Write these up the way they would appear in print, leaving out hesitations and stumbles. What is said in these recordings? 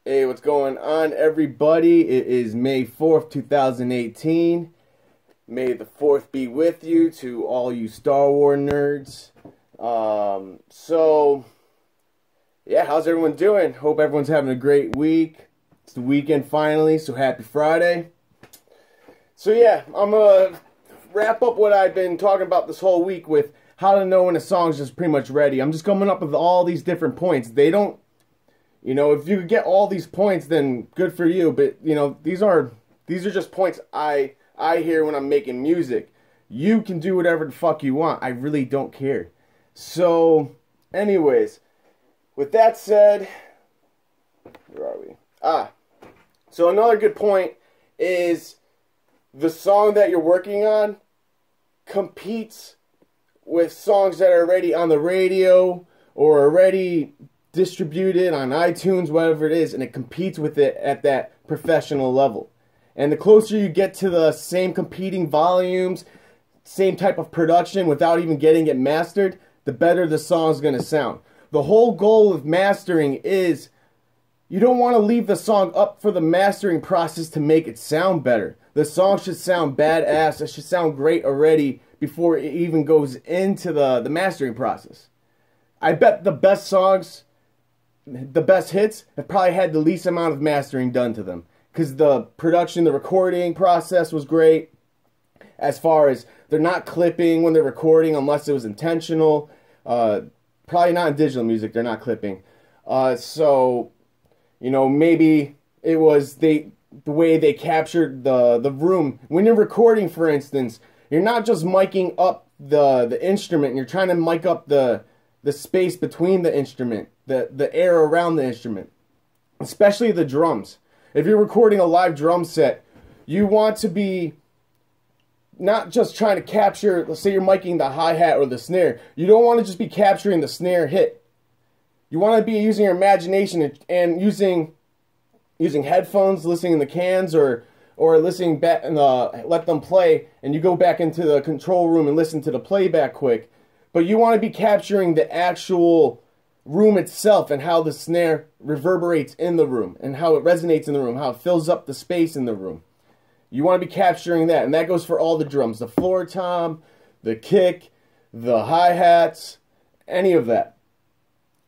Hey, what's going on, everybody? It is May 4th, 2018. May the 4th be with you to all you Star Wars nerds. Yeah, how's everyone doing? Hope everyone's having a great week. It's the weekend finally, so happy Friday. So yeah, I'm going to wrap up what I've been talking about this whole week with how to know when a song's just pretty much ready. I'm just coming up with all these different points. They don't, if you could get all these points, then good for you. But, these are just points I hear when I'm making music. You can do whatever the fuck you want. I really don't care. So, anyways, with that said, where are we? So another good point is the song that you're working on competes with songs that are already on the radio or already distributed on iTunes, whatever it is, and it competes with it at that professional level. And the closer you get to the same competing volumes, same type of production without even getting it mastered, the better the song's going to sound. The whole goal of mastering is you don't want to leave the song up for the mastering process to make it sound better. The song should sound badass. It should sound great already before it even goes into the mastering process. I bet the best songs, the best hits, have probably had the least amount of mastering done to them. Because the production, the recording process was great. As far as they're not clipping when they're recording unless it was intentional. Probably not in digital music, they're not clipping. Maybe it was the way they captured the room. When you're recording, for instance, you're not just miking up the instrument, you're trying to mic up the space between the instrument, the air around the instrument, especially the drums. If you're recording a live drum set, you want to be not just trying to capture, let's say you're miking the hi-hat or the snare. You don't want to just be capturing the snare hit. You want to be using your imagination and using headphones, listening in the cans, or listening back and let them play, and you go back into the control room and listen to the playback quick. But you want to be capturing the actual room itself and how the snare reverberates in the room and how it resonates in the room, how it fills up the space in the room. You want to be capturing that, and that goes for all the drums, the floor tom, the kick, the hi-hats, any of that.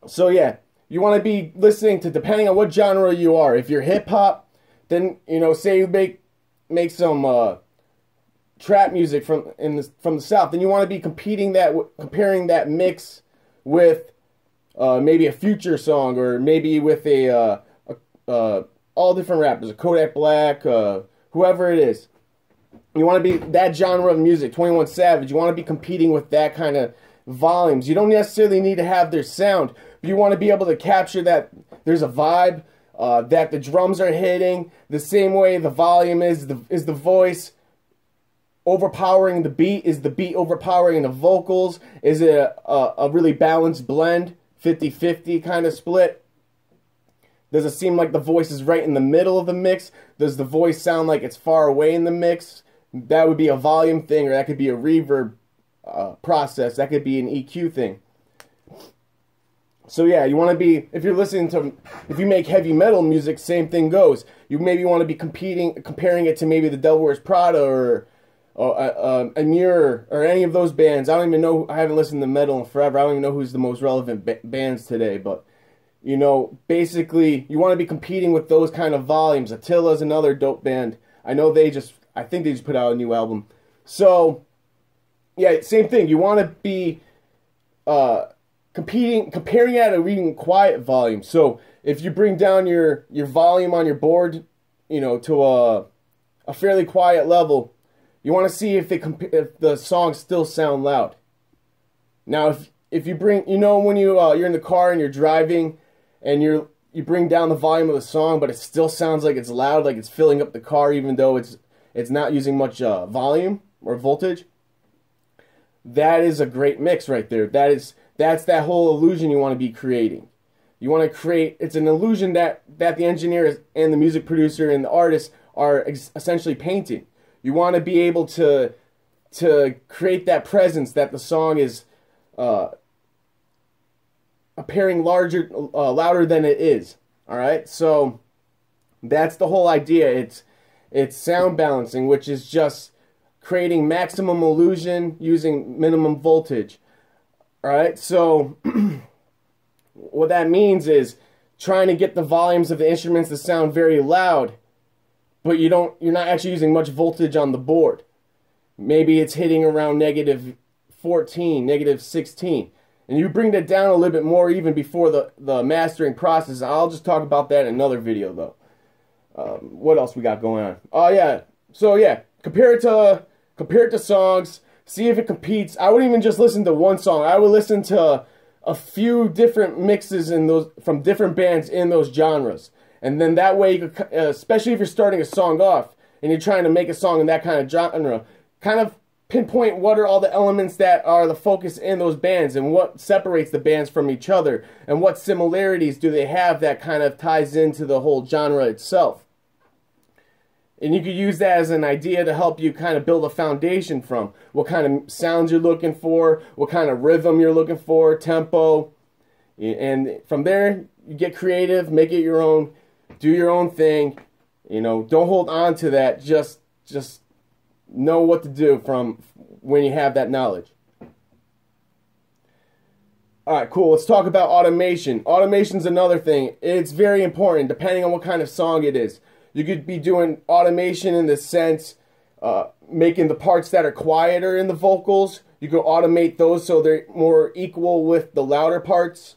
So yeah, you want to be listening to, depending on what genre you are. If you're hip-hop, then, say you make some trap music from the South, then you want to be comparing that mix with maybe a Future song, or maybe with all different rappers, a Kodak Black, whoever it is. You want to be that genre of music, 21 Savage. You want to be competing with that kind of volumes. You don't necessarily need to have their sound, but you want to be able to capture that there's a vibe, that the drums are hitting the same way the volume is the voice overpowering the beat, is the beat overpowering the vocals, is it a really balanced blend, 50-50 kind of split? Does it seem like the voice is right in the middle of the mix? Does the voice sound like it's far away in the mix? That would be a volume thing, or that could be a reverb process. That could be an EQ thing. So yeah, you want to be, if you make heavy metal music, same thing goes. You maybe want to be comparing it to maybe the Devil Wears Prada or Amir or any of those bands. I don't even know, I haven't listened to metal in forever. I don't even know who's the most relevant bands today, but basically, you want to be competing with those kind of volumes. Attila's another dope band. I think they just put out a new album. So, yeah, same thing. You want to be comparing at a really quiet volume. So, if you bring down your volume on your board, to a fairly quiet level, you want to see if the songs still sound loud. Now, if you bring, when you're in the car and you're driving, and you bring down the volume of the song, but it still sounds like it's loud, like it's filling up the car, even though it's not using much volume or voltage. That is a great mix right there. That's that whole illusion you want to be creating. You want to create, it's an illusion that the engineer and the music producer and the artist are essentially painting. You want to be able to create that presence that the song is appearing louder than it is. All right, so That's the whole idea. It's sound balancing, which is just creating maximum illusion using minimum voltage. All right, so what that means is trying to get the volumes of the instruments to sound very loud, but you're not actually using much voltage on the board. Maybe it's hitting around negative 14, negative 16. And you bring that down a little bit more even before the mastering process. I'll just talk about that in another video, though. What else we got going on? Oh, yeah. So, yeah, compare it to songs. See if it competes. I wouldn't even just listen to one song. I would listen to a few different mixes in those from different bands in those genres. And then that way, you could, especially if you're starting a song off and you're trying to make a song in that kind of genre, kind of pinpoint what are all the elements that are the focus in those bands and what separates the bands from each other and what similarities do they have that kind of ties into the whole genre itself. And you could use that as an idea to help you kind of build a foundation from what kind of sounds you're looking for, what kind of rhythm you're looking for, tempo. And from there, you get creative, make it your own, do your own thing. You know, don't hold on to that. Just know what to do from when you have that knowledge. All right, cool. Let's talk about automation. Automation's another thing. It's very important depending on what kind of song it is. You could be doing automation in the sense, making the parts that are quieter in the vocals. You could automate those so they're more equal with the louder parts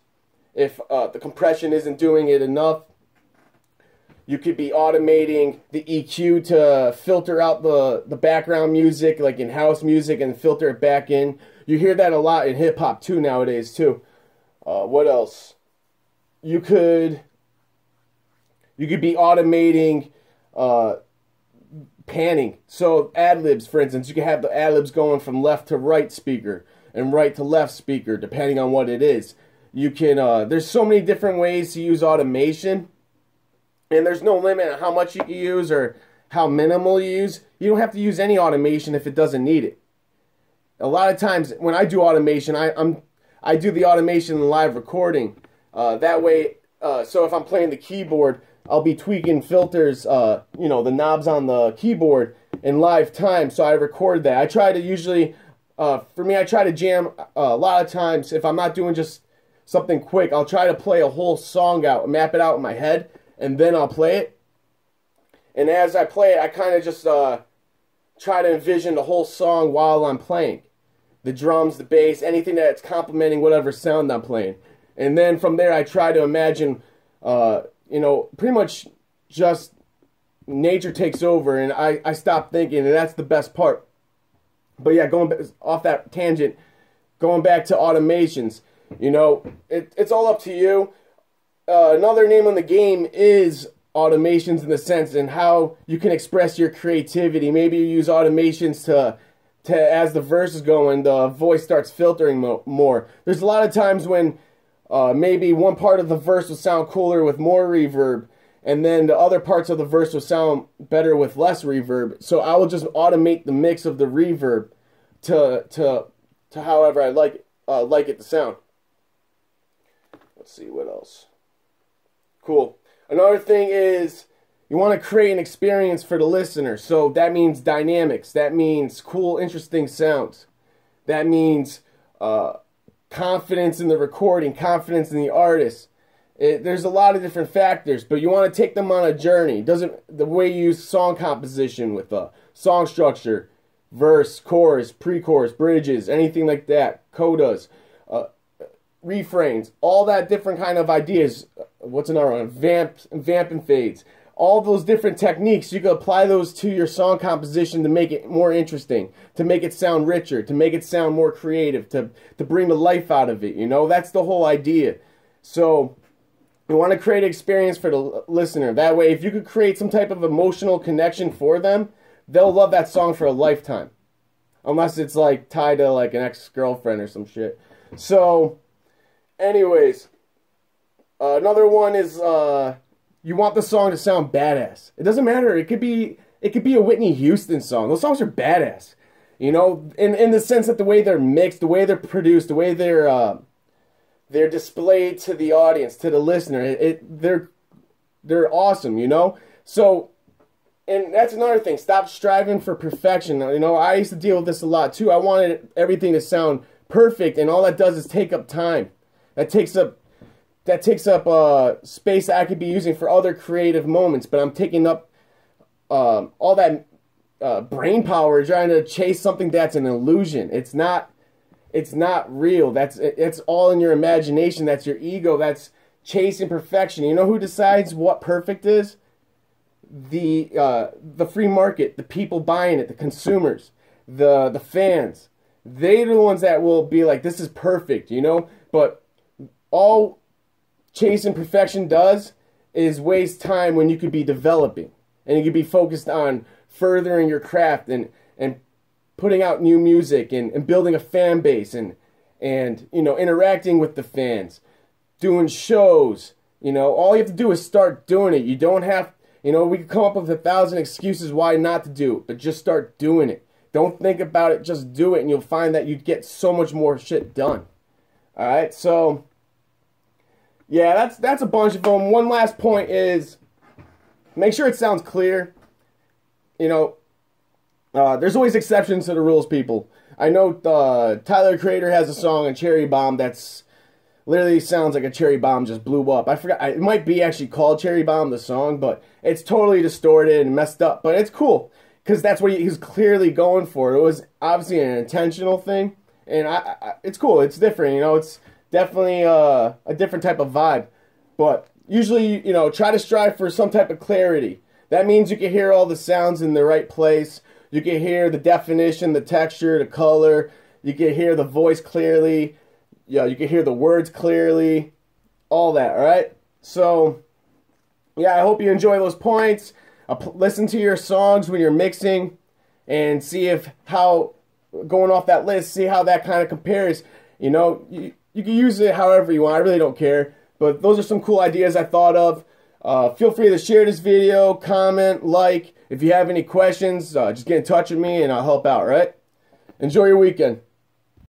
if the compression isn't doing it enough. You could be automating the EQ to filter out the background music, like in house music, and filter it back in. You hear that a lot in hip-hop too nowadays too. What else? You could be automating panning. So ad-libs, for instance, you can have the ad-libs going from left to right speaker and right to left speaker, depending on what it is. You can, there's so many different ways to use automation, and there's no limit on how much you can use or how minimal you use. You don't have to use any automation if it doesn't need it. A lot of times when I do automation, I do the automation in live recording. That way, so if I'm playing the keyboard, I'll be tweaking filters, you know, the knobs on the keyboard in live time, so I record that. I try to usually, for me, I try to jam a lot of times. If I'm not doing just something quick, I'll try to play a whole song out, map it out in my head, and then I'll play it. And as I play it, I kind of just try to envision the whole song while I'm playing. The drums, the bass, anything that's complementing whatever sound I'm playing. And then from there, I try to imagine, you know, pretty much just nature takes over and I stop thinking, and that's the best part. But yeah, going off that tangent, going back to automations, you know, it's all up to you. Another name on the game is automations in the sense and how you can express your creativity. Maybe you use automations to as the verse is going, the voice starts filtering more. There's a lot of times when maybe one part of the verse will sound cooler with more reverb, and then the other parts of the verse will sound better with less reverb. So I will just automate the mix of the reverb to however I like it to sound. Let's see what else. Cool. Another thing is you want to create an experience for the listener. So that means dynamics. That means cool, interesting sounds. That means confidence in the recording, confidence in the artist. There's a lot of different factors, but you want to take them on a journey. The way you use song composition with song structure, verse, chorus, pre-chorus, bridges, anything like that, codas, refrains, all that different kind of ideas. What's another one? Vamp and fades. All those different techniques, you can apply those to your song composition to make it more interesting, to make it sound richer, to make it sound more creative, to bring the life out of it, you know? That's the whole idea. So you want to create an experience for the listener. That way, if you could create some type of emotional connection for them, they'll love that song for a lifetime. Unless it's like tied to like an ex-girlfriend or some shit. So, anyways, another one is you want the song to sound badass. It doesn't matter. It could be a Whitney Houston song. Those songs are badass. You know, in the sense that the way they're mixed, the way they're produced, the way they're displayed to the audience, to the listener, they're awesome, you know? So, and that's another thing. Stop striving for perfection. You know, I used to deal with this a lot too. I wanted everything to sound perfect, and all that does is take up time. That takes up space I could be using for other creative moments. But I'm taking up all that brain power trying to chase something that's an illusion. It's not real. It's all in your imagination. That's your ego. That's chasing perfection. You know who decides what perfect is? The free market, the people buying it, the consumers, the fans. They're the ones that will be like, this is perfect, you know? But all chasing perfection does is waste time when you could be developing. And you could be focused on furthering your craft and putting out new music and building a fan base and you know, interacting with the fans, doing shows. You know, all you have to do is start doing it. You don't have, you know, we could come up with 1,000 excuses why not to do it, but just start doing it. Don't think about it, just do it, and you'll find that you get so much more shit done. All right, so yeah, that's a bunch of them. One last point is make sure it sounds clear. You know, there's always exceptions to the rules, people. I know Tyler, the Creator, has a song on Cherry Bomb that's literally sounds like a cherry bomb just blew up. I forgot, it might be actually called Cherry Bomb, the song, but it's totally distorted and messed up. But it's cool, because that's what he's clearly going for. It was obviously an intentional thing, and it's cool. It's different, you know. It's definitely a different type of vibe. But usually, you know, try to strive for some type of clarity. That means you can hear all the sounds in the right place. You can hear the definition, the texture, the color. You can hear the voice clearly. Yeah, you can hear the words clearly, all that, all right? So, yeah, I hope you enjoy those points. Listen to your songs when you're mixing and see going off that list, see how that kind of compares. You know, you can use it however you want. I really don't care. But those are some cool ideas I thought of. Feel free to share this video, comment, like. If you have any questions, just get in touch with me and I'll help out, all right? Enjoy your weekend.